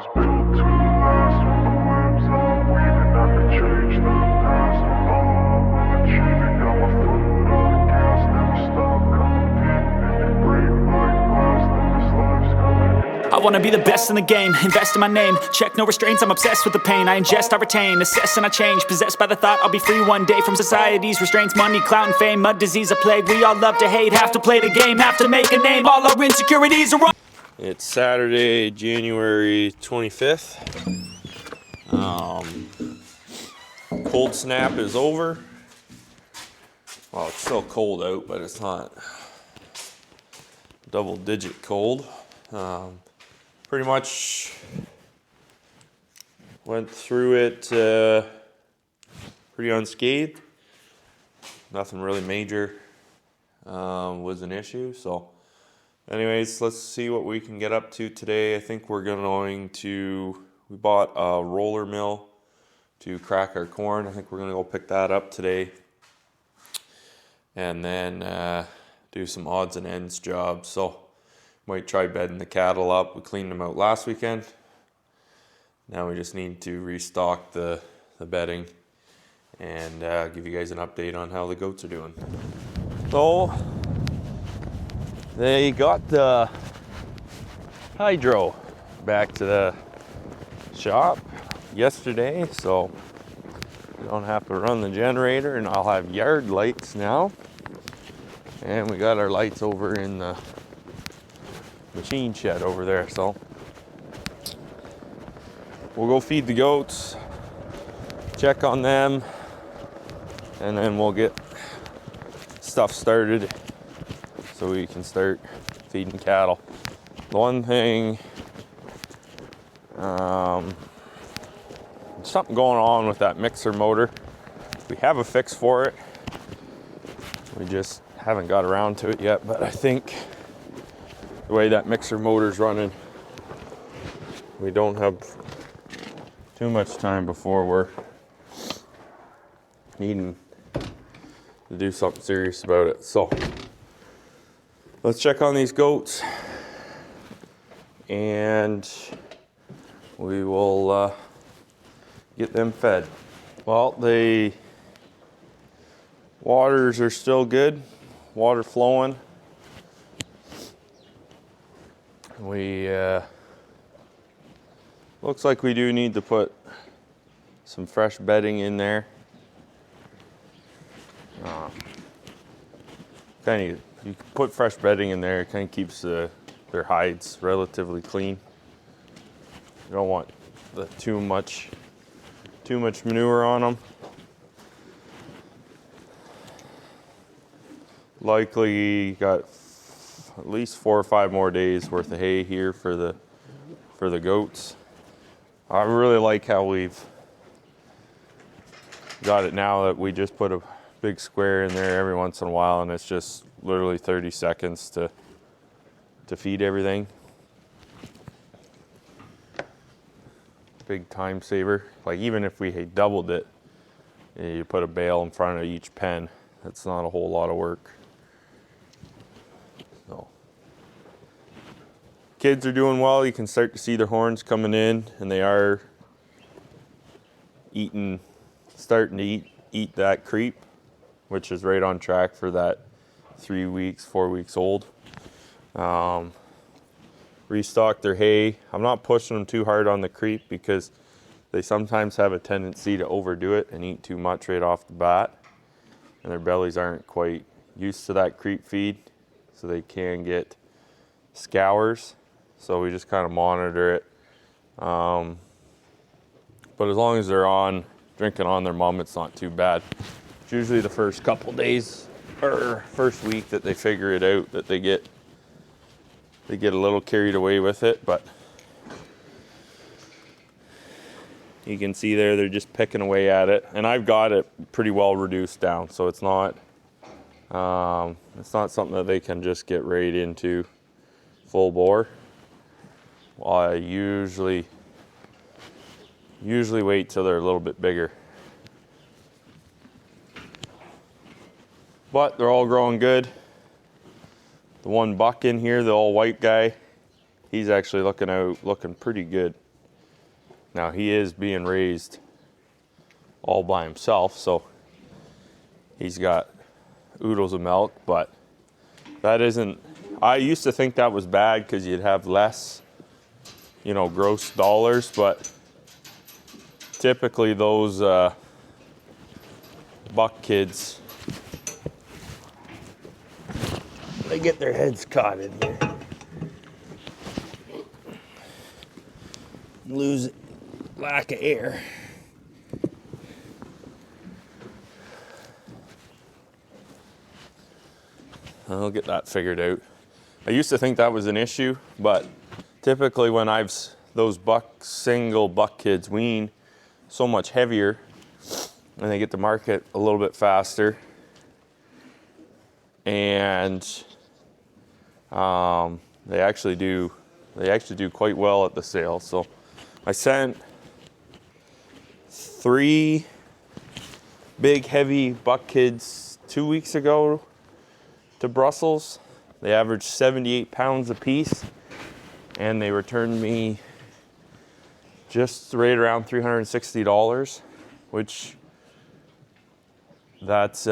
was built to last. With the webs I'm weaving, I could change the past. With all I'm achieving, got my foot on the gas. Never stop competing. If you break my glass, then this life's gonna end. I wanna be the best in the game, invest in my name. Check no restraints, I'm obsessed with the pain. I ingest, I retain, assess and I change. Possessed by the thought I'll be free one day from society's restraints. Money, clout and fame, mud, disease, a plague. We all love to hate, have to play the game, have to make a name. All our insecurities are wrong. It's Saturday, January 25th. Cold snap is over. Well, it's still cold out, but it's not double-digit cold. Pretty much went through it pretty unscathed. Nothing really major was an issue. So anyways, let's see what we can get up to today. I think we're going to, we bought a roller mill to crack our corn. I think we're going to go pick that up today. And then do some odds and ends jobs. So might try bedding the cattle up. We cleaned them out last weekend. Now we just need to restock the bedding and give you guys an update on how the goats are doing. So they got the hydro back to the shop yesterday, so we don't have to run the generator, and I'll have yard lights now. And we got our lights over in the machine shed over there, so we'll go feed the goats, check on them, and then we'll get stuff started so we can start feeding cattle. The one thing, something going on with that mixer motor. We have a fix for it. We just haven't got around to it yet, but I think the way that mixer motor's running, we don't have too much time before we're needing to do something serious about it. So let's check on these goats and we will get them fed. Well, the waters are still good, water flowing. We looks like we do need to put some fresh bedding in there. You can put fresh bedding in there. It kind of keeps their hides relatively clean. You don't want too much manure on them. Likely got at least 4 or 5 more days worth of hay here for the goats. I really like how we've got it now that we just put a big square in there every once in a while, and it's just literally 30 seconds to feed everything. Big time saver. Like, even if we had doubled it, you put a bale in front of each pen. That's not a whole lot of work. So kids are doing well. You can start to see their horns coming in, and they are starting to eat that creep, which is right on track for that 3 weeks, 4 weeks old. Restock their hay. I'm not pushing them too hard on the creep because they sometimes have a tendency to overdo it and eat too much right off the bat, and their bellies aren't quite used to that creep feed, so they can get scours. So we just kind of monitor it. But as long as they're drinking on their mom, it's not too bad. It's usually the first couple days or first week that they figure it out, that they get a little carried away with it, but you can see there they're just picking away at it, and I've got it pretty well reduced down, so it's not something that they can just get right into full bore. Well, I usually wait till they're a little bit bigger. But they're all growing good. The one buck in here, the all white guy, he's actually looking pretty good. Now he is being raised all by himself, so he's got oodles of milk, but that isn't, I used to think that was bad because you'd have less, you know, gross dollars, but typically those buck kids, they get their heads caught in here. Lose lack of air. I'll get that figured out. I used to think that was an issue, but typically when those single buck kids wean so much heavier and they get to market a little bit faster, and they actually do quite well at the sale. So I sent 3 big heavy buck kids 2 weeks ago to Brussels. They averaged 78 pounds a piece, and they returned me just right around $360, which that's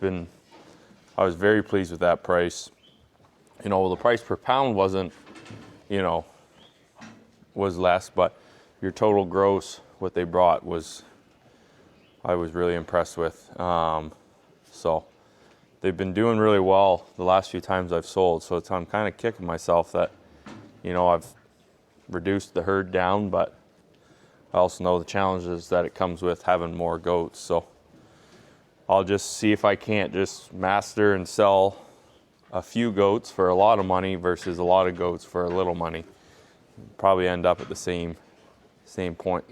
been, I was very pleased with that price. You know, the price per pound wasn't, you know, was less, but your total gross, what they brought I was really impressed with. So they've been doing really well the last few times I've sold. So I'm kind of kicking myself that, you know, I've reduced the herd down, but I also know the challenges that it comes with having more goats. So I'll just see if I can't just master and sell a few goats for a lot of money versus a lot of goats for a little money. Probably end up at the same point.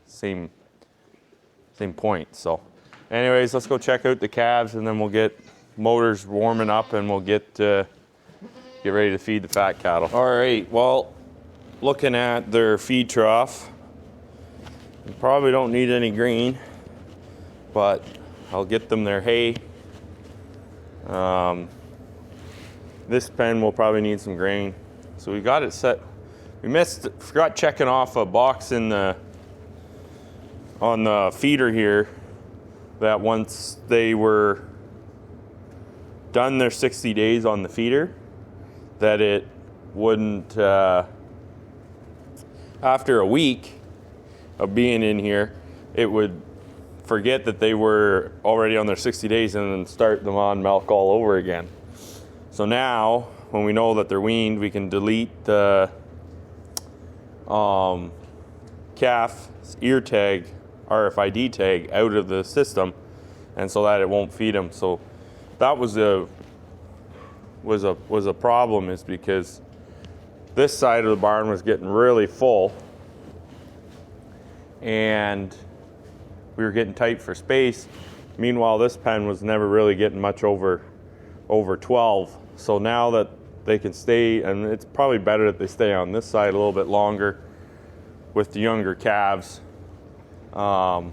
Same point. So anyways, let's go check out the calves, and then we'll get motors warming up, and we'll get ready to feed the fat cattle. All right, well, looking at their feed trough, they probably don't need any green, but I'll get them their hay. This pen will probably need some grain. So we got it set. Forgot checking off a box on the feeder here, that once they were done their 60 days on the feeder, that it wouldn't, after a week of being in here, it would forget that they were already on their 60 days and then start them on milk all over again. So now, when we know that they're weaned, we can delete the calf ear tag, RFID tag, out of the system, and so that it won't feed them. So that was a problem, is because this side of the barn was getting really full, and we were getting tight for space. Meanwhile, this pen was never really getting much over 12. So now that they can stay, and it's probably better that they stay on this side a little bit longer with the younger calves. So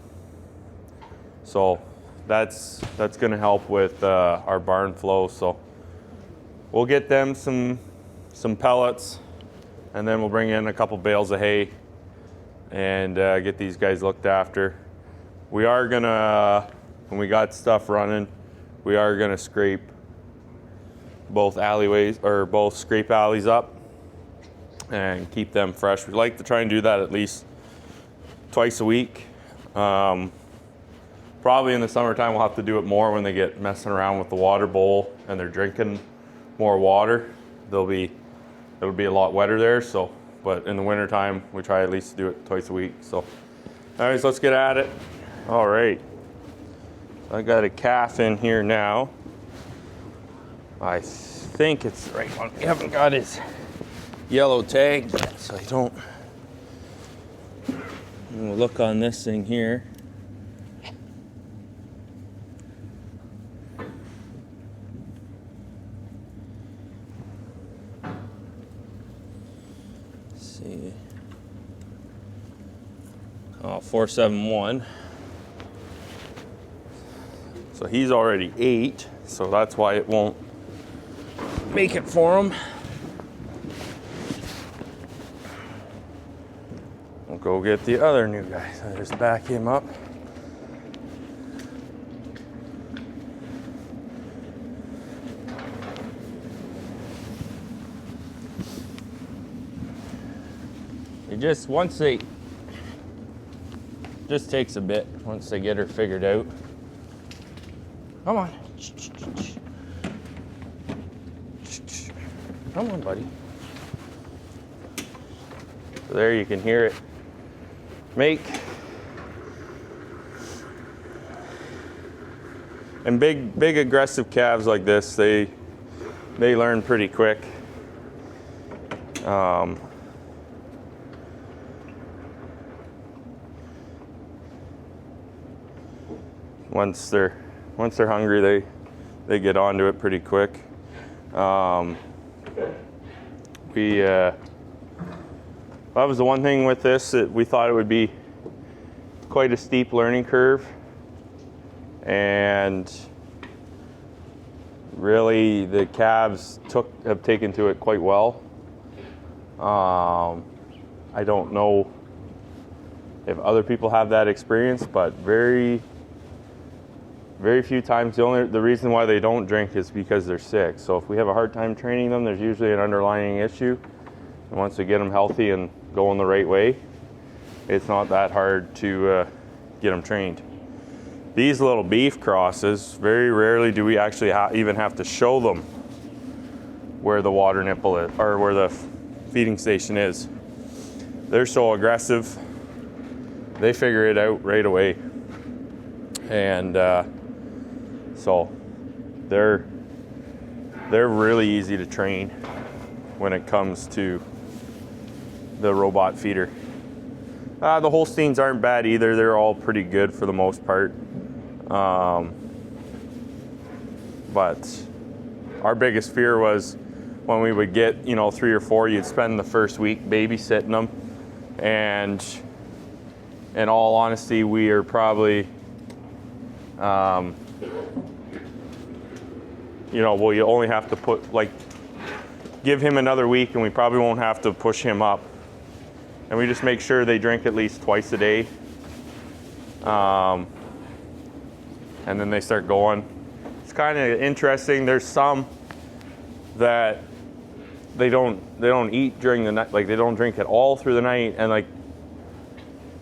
that's going to help with our barn flow. So we'll get them some pellets, and then we'll bring in a couple bales of hay and get these guys looked after. We are gonna, when we got stuff running, we are gonna scrape both alleyways, or both scrape alleys up, and keep them fresh. We like to try and do that at least twice a week. Probably in the summertime we'll have to do it more when they get messing around with the water bowl and they're drinking more water. It'll be a lot wetter there. So, but in the wintertime we try at least to do it twice a week. So, anyways, let's get at it. All right. I got a calf in here now. I think it's the right one. We haven't got his yellow tag, so I don't. We'll look on this thing here. Let's see. Oh, 471. So he's already 8, so that's why it won't make it for him. go get the other new guy. So I just back him up. It just, just takes a bit once they get her figured out. Come on. Come on, buddy. So there you can hear it make. And big aggressive calves like this, they learn pretty quick. Once they're hungry, they get onto it pretty quick. That was the one thing with this, that we thought it would be quite a steep learning curve, and really the calves have taken to it quite well. I don't know if other people have that experience, but very few times. The reason why they don't drink is because they're sick. So if we have a hard time training them, there's usually an underlying issue. And once we get them healthy and going the right way, it's not that hard to get them trained. These little beef crosses, very rarely do we actually even have to show them where the water nipple is, or where the feeding station is. They're so aggressive, they figure it out right away. And so they're really easy to train when it comes to the robot feeder. The Holsteins aren't bad either. They're all pretty good for the most part. But our biggest fear was when we would get, 3 or 4, you'd spend the first week babysitting them. And in all honesty, we are probably, well, you only have to give him another week, and we probably won't have to push him up. And we just make sure they drink at least twice a day. And then they start going. It's kind of interesting. There's some that they don't eat during the night, like they don't drink at all through the night, and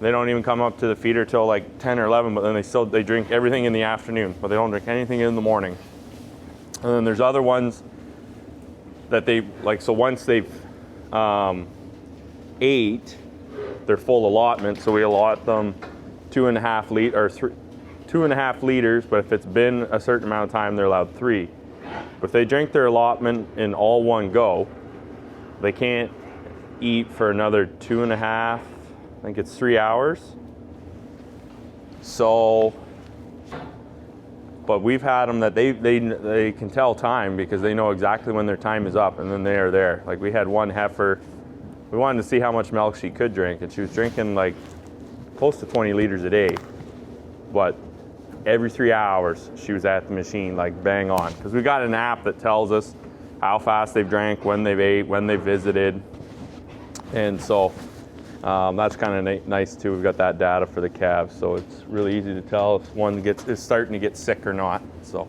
they don't even come up to the feeder till like 10 or 11, but then they drink everything in the afternoon, but they don't drink anything in the morning. And then there's other ones that so once they've ate their full allotment, so we allot them 2.5 liters, but if it's been a certain amount of time, they're allowed 3. But if they drink their allotment in all one go, they can't eat for another 2.5, I think it's 3 hours. So, but we've had them that they can tell time because they know exactly when their time is up, and then they are there. Like we had one heifer, we wanted to see how much milk she could drink, and she was drinking like close to 20 liters a day. But every 3 hours she was at the machine, like bang on, because we got an app that tells us how fast they've drank, when they've ate, when they visited. And so that's kind of nice too. We've got that data for the calves, so it's really easy to tell if one is starting to get sick or not. So,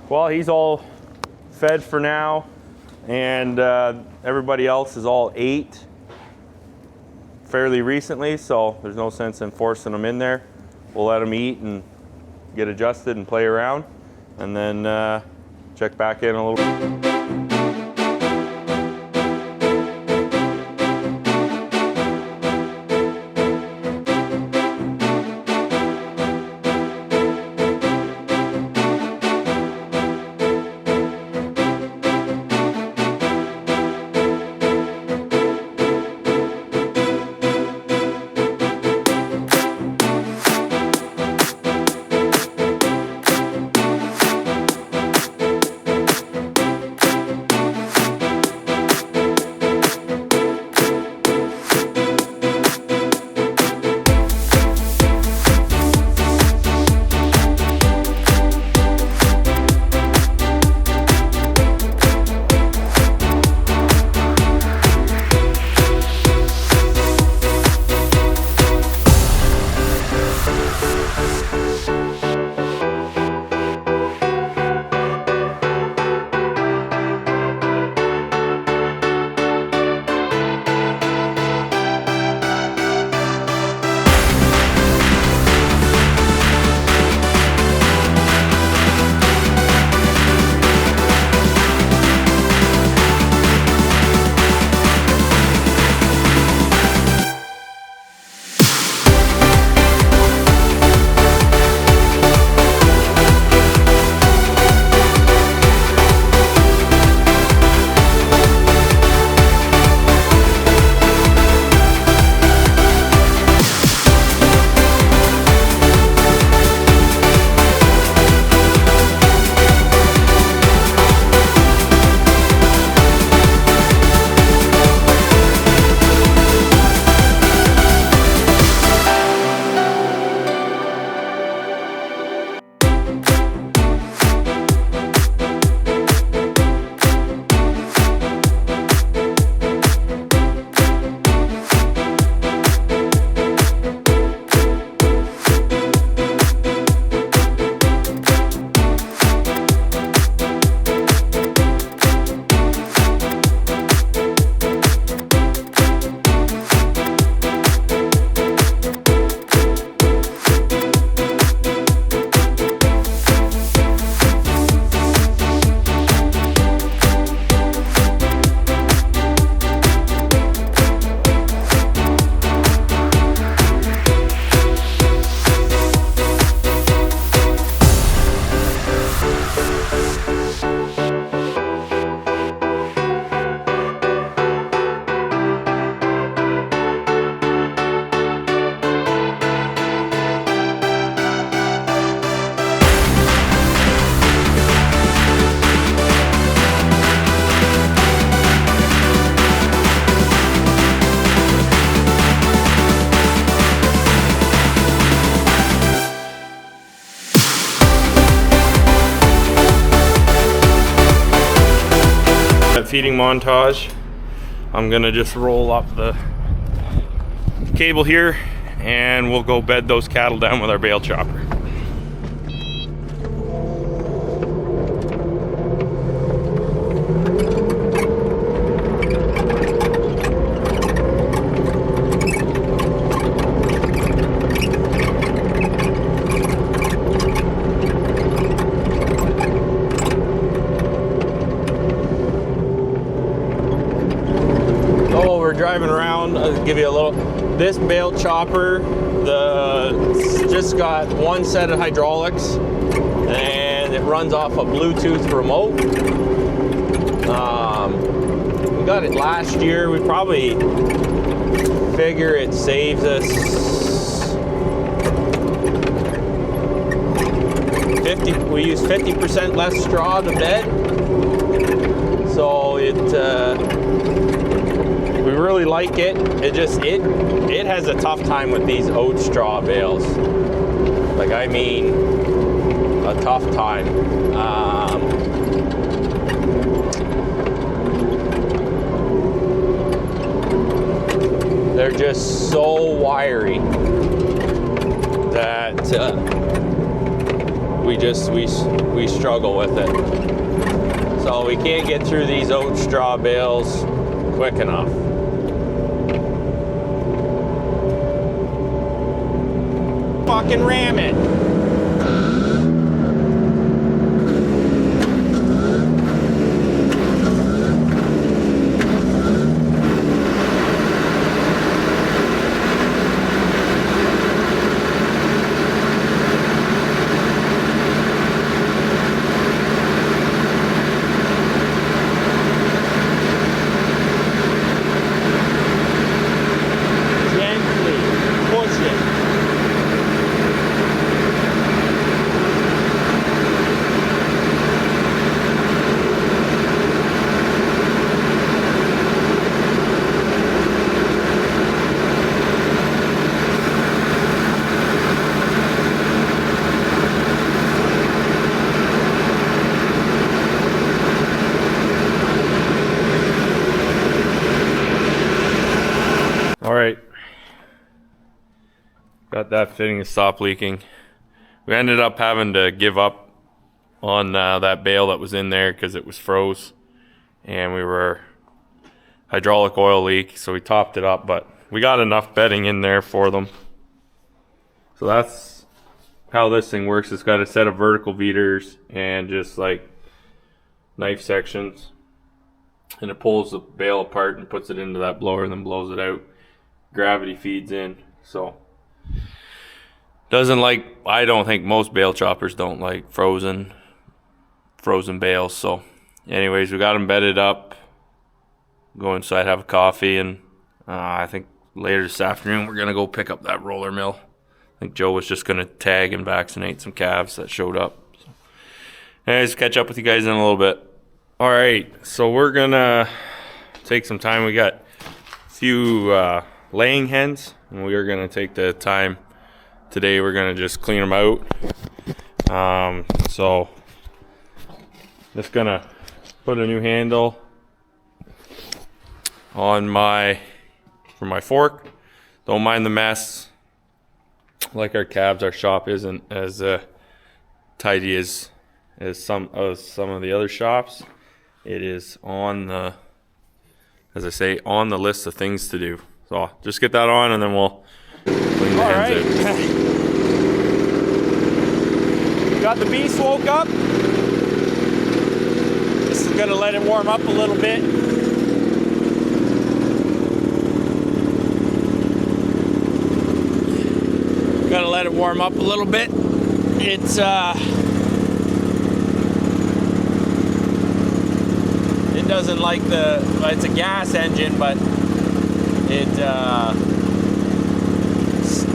well, he's all fed for now, and everybody else is all ate fairly recently, so there's no sense in forcing them in there. We'll let them eat and get adjusted and play around, and then check back in a little. that feeding montage, I'm gonna just roll up the cable here and we'll go bed those cattle down with our bale chopper. Driving around, I'll give you a little. This bale chopper, just got one set of hydraulics, and it runs off a Bluetooth remote. We got it last year. We probably figure it saves us 50. We use 50% less straw to bed, so we really like it. It has a tough time with these oat straw bales. Like, I mean, a tough time. They're just so wiry that we struggle with it. So we can't get through these oat straw bales quick enough. Fucking ram it. Gently push it. All right, got that fitting to stop leaking. We ended up having to give up on that bale that was in there because it was froze, and we were hydraulic oil leak, so we topped it up, but we got enough bedding in there for them. So that's how this thing works. It's got a set of vertical beaters and just like knife sections, and it pulls the bale apart and puts it into that blower and then blows it out. Gravity feeds in, so I don't think most bale choppers don't like frozen bales. So anyways, we got them bedded up. Go inside, have a coffee, and I think later this afternoon we're gonna go pick up that roller mill. I think Joe was just gonna tag and vaccinate some calves that showed up. So anyways, catch up with you guys in a little bit. All right, so we're gonna take some time. We got a few laying hens, and we are going to take the time today. We're going to just clean them out. So just going to put a new handle on for my fork. Don't mind the mess. Like our calves, our shop isn't as tidy as some of the other shops. It is on the, as I say, on the list of things to do. So I'll just get that on, and then we'll clean the hens out. Got the beast woke up. This is gonna let it warm up a little bit. Gotta let it warm up a little bit. It's it doesn't like it's a gas engine, but it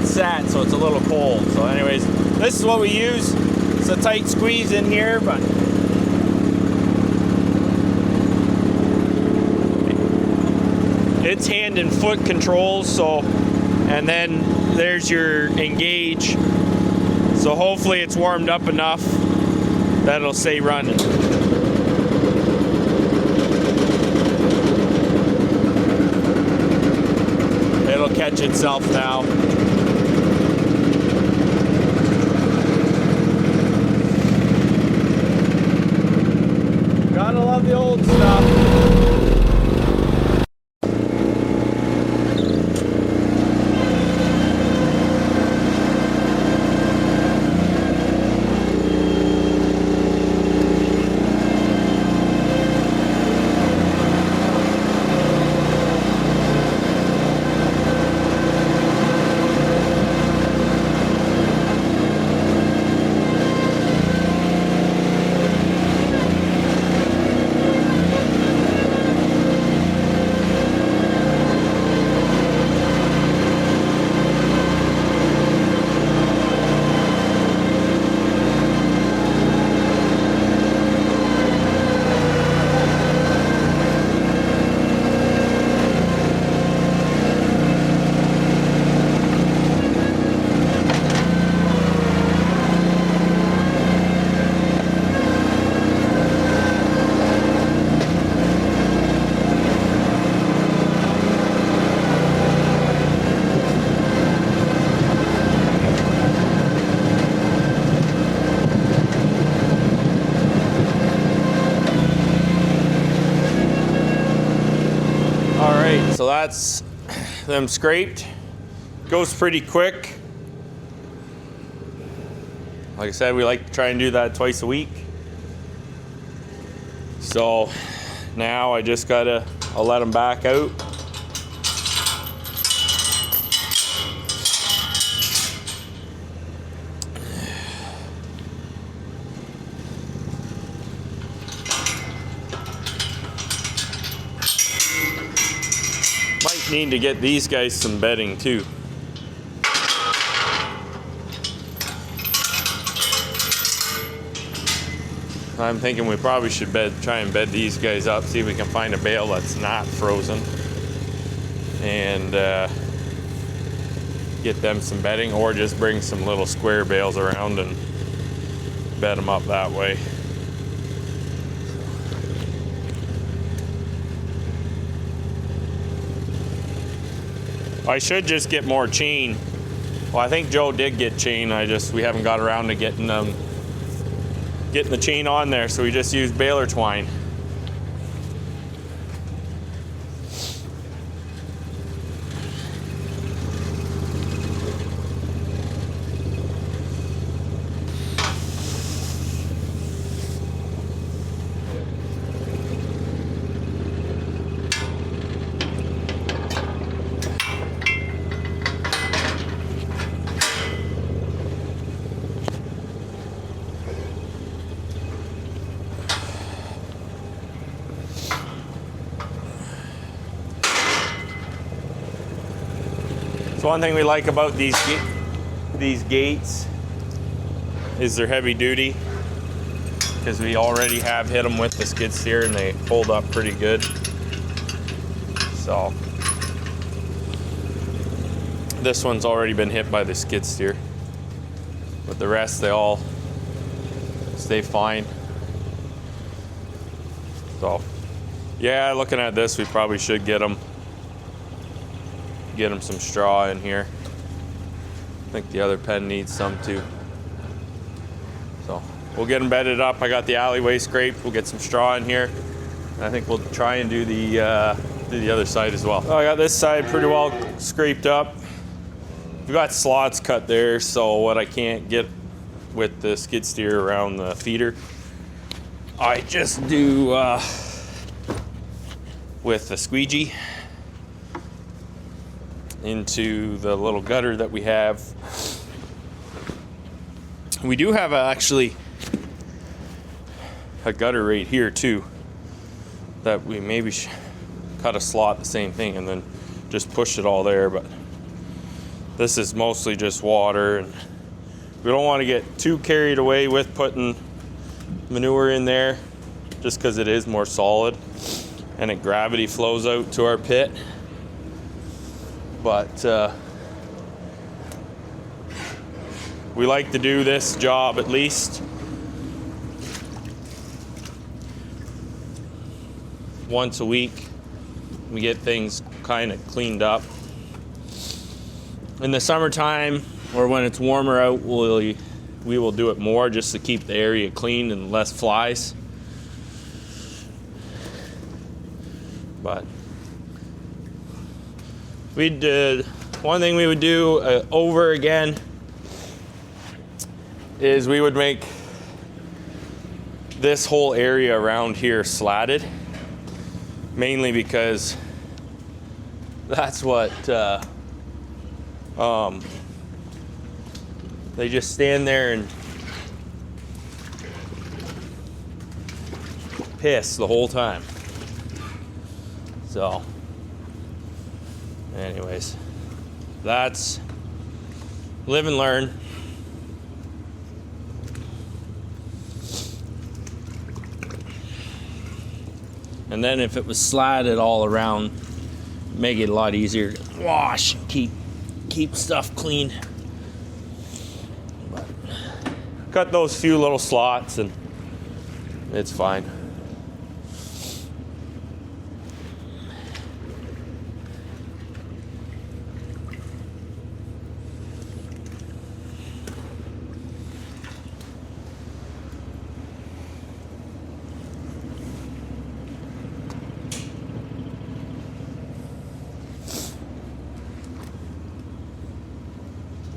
sat, so it's a little cold. So anyways, this is what we use. It's a tight squeeze in here, but it's hand and foot controls. So, and then there's your engage. So hopefully it's warmed up enough that it'll stay running. catch itself now. Gotta love the old stuff. So that's them scraped. Goes pretty quick. Like I said, we like to try and do that twice a week. So now I just I'll let them back out. Might need to get these guys some bedding too. I'm thinking we probably should try and bed these guys up, see if we can find a bale that's not frozen, and get them some bedding, or just bring some little square bales around and bed them up that way. I should just get more chain. Well, I think Joe did get chain. We haven't got around to getting the chain on there, so we just used baler twine. So one thing we like about these gates is they're heavy duty, because we already have hit them with the skid steer and they hold up pretty good. So this one's already been hit by the skid steer, but the rest, they all stay fine. So yeah, looking at this, we probably should get them some straw in here. I think the other pen needs some too. So we'll get them bedded up. I got the alleyway scraped. We'll get some straw in here, and I think we'll try and do the other side as well. I got this side pretty well scraped up. We've got slots cut there, so what I can't get with the skid steer around the feeder, I just do with the squeegee into the little gutter that we have. We do have actually a gutter right here too, that we maybe should cut a slot, the same thing, and then just push it all there. But this is mostly just water, and we don't want to get too carried away with putting manure in there, just because it is more solid and gravity flows out to our pit. But we like to do this job at least once a week. We get things kind of cleaned up. In the summertime or when it's warmer out, we will do it more just to keep the area clean and less flies. But one thing we would do over again is we would make this whole area around here slatted, mainly because that's what they just stand there and piss the whole time. So anyways, that's live and learn. And then if it was slatted all around, make it a lot easier to wash and keep stuff clean. But cut those few little slots and it's fine.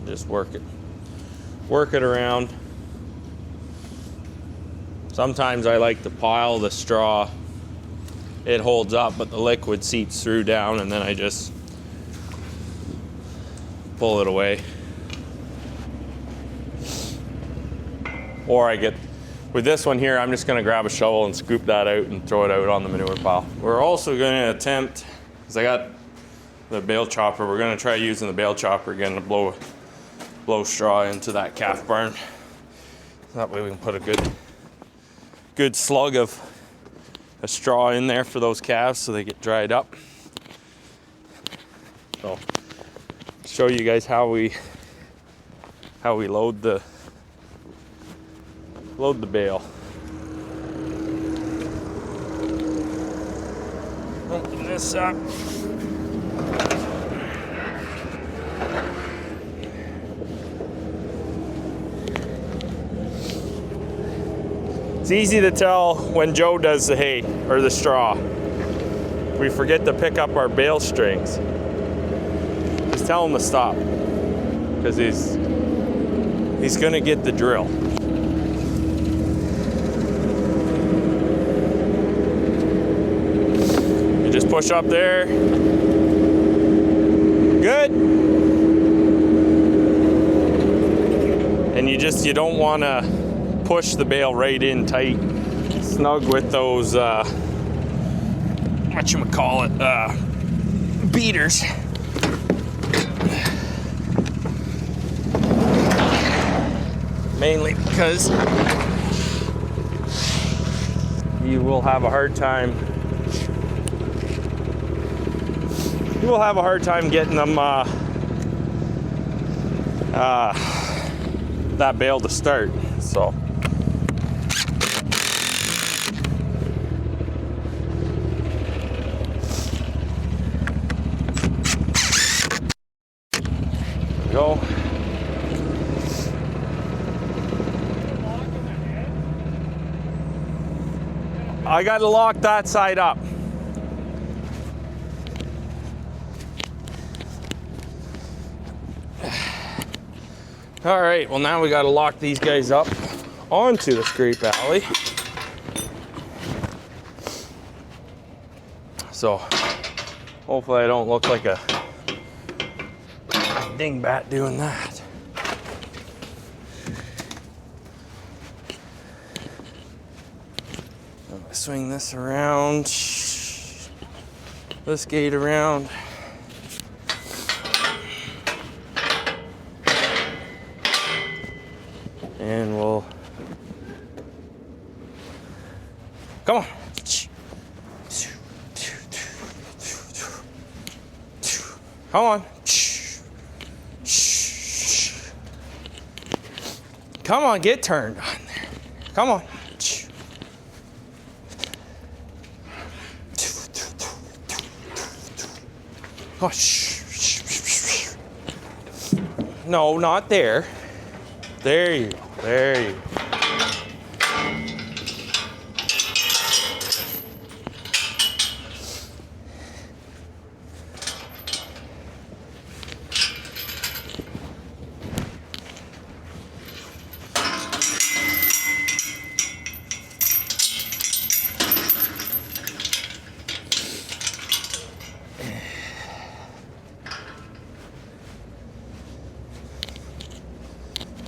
Just work it around. Sometimes I like to pile the straw. It holds up, but the liquid seeps through down, and then I just pull it away. Or with this one here, I'm just gonna grab a shovel and scoop that out and throw it out on the manure pile. We're also gonna attempt, because I got the bale chopper, we're gonna try using the bale chopper again to blow straw into that calf barn. That way we can put a good slug of a straw in there for those calves so they get dried up. So show you guys how we load the bale. Open this up. It's easy to tell when Joe does the hay or the straw. We forget to pick up our bale strings. Just tell him to stop, because he's gonna get the drill. You just push up there. Good. And you don't want to push the bale right in tight, snug with those beaters. Mainly because you will have a hard time getting them that bale to start. So go. I got to lock that side up. All right, well now we got to lock these guys up onto the scrape alley. So hopefully I don't look like a dingbat doing that. I'm gonna swing this around, this gate around. And we'll, come on. Come on. Come on, get turned on there. Come on. Oh, No, not there. There you go. There you go.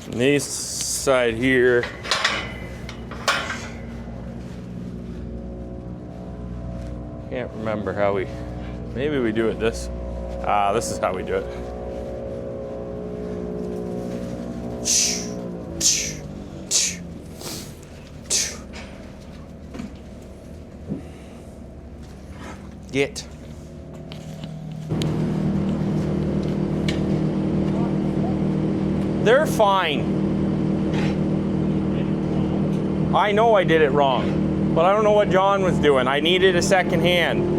And this side here, can't remember how we, maybe we do it this is how we do it. Get. They're fine. I know I did it wrong, but I don't know what John was doing. I needed a second hand.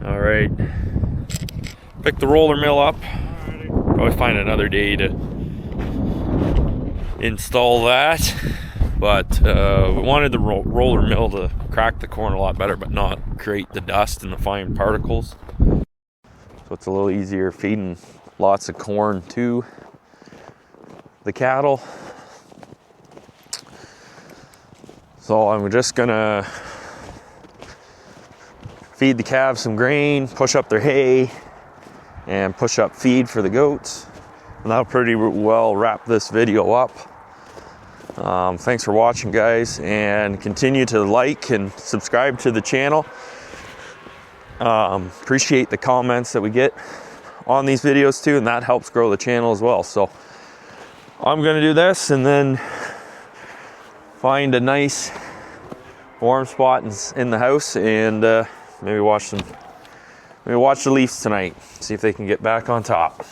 All right, pick the roller mill up. Probably find another day to install that, but we wanted the roller mill to crack the corn a lot better, but not create the dust and the fine particles. So it's a little easier feeding lots of corn to the cattle. So I'm just gonna feed the calves some grain, push up their hay, and push up feed for the goats. And that'll pretty well wrap this video up. Thanks for watching, guys, and continue to like and subscribe to the channel. Appreciate the comments that we get on these videos too, and that helps grow the channel as well. So I'm gonna do this and then find a nice warm spot in the house and maybe watch the Leafs tonight, see if they can get back on top.